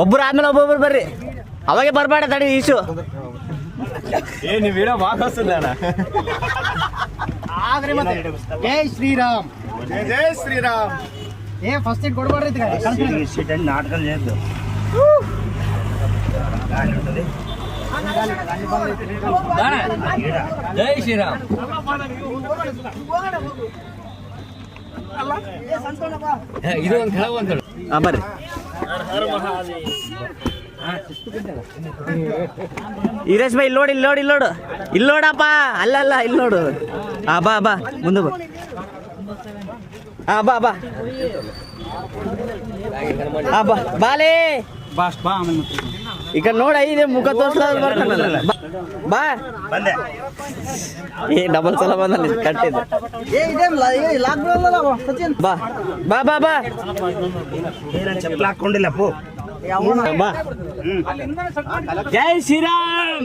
ಒಬ್ಬರು ಆದ್ಮೇಲೆ ಒಬ್ಬೊಬ್ರು ಬರ್ರಿ, ಅವಾಗೆ ಬರ್ಬೇಡ ತಡಿ ಈಶು. ನೀವ್ ವಿಡಿಯೋ ಮಾತಾಡ್ಸಿಲ್ಲ ಜೈ ಶ್ರೀರಾಮ್. ಜೈ ಶ್ರೀರಾಮ್. ಫಸ್ಟ್ ಸೀಟ್ ಕೊಡ್ಬೇಡ್ರಿ ನಾಟಕ ಜೈ ಶ್ರೀರಾಮ್. ಇದು ಒಂದು ಕೆಳಗೆ ಒಂದು ಬರ್ರಿ. ಈರೇಶ್ ಭಾಯ್ ಇಲ್ಲಿ ನೋಡಿ ಇಲ್ಲಿ ನೋಡಪ್ಪ. ಅಲ್ಲ ಇಲ್ಲಿ ನೋಡು. ಬಾ ಮುಂದೆ ಬಾ ಬಾ ಬಾಲೇ ಈಗ ನೋಡ ಇದೆ ಮುಖ ತೋರ್ಸ್ಲಾದ ಬರ್ತಾನಲ್ಲ. ಬಾ ಬಂದೆ. ಡಬಲ್ ಸಲ ಬಂದಲ್ಲಿ ಕಟ್ಟಿದ್ದೆ. ಬಾ ಬಾ ಬಾ ಬಾ ಚಪ್ಪಲ ಹಾಕೊಂಡಿಲ್ಲ ಪೋ. ಬಾ. ಜೈ ಶ್ರೀರಾಮ್.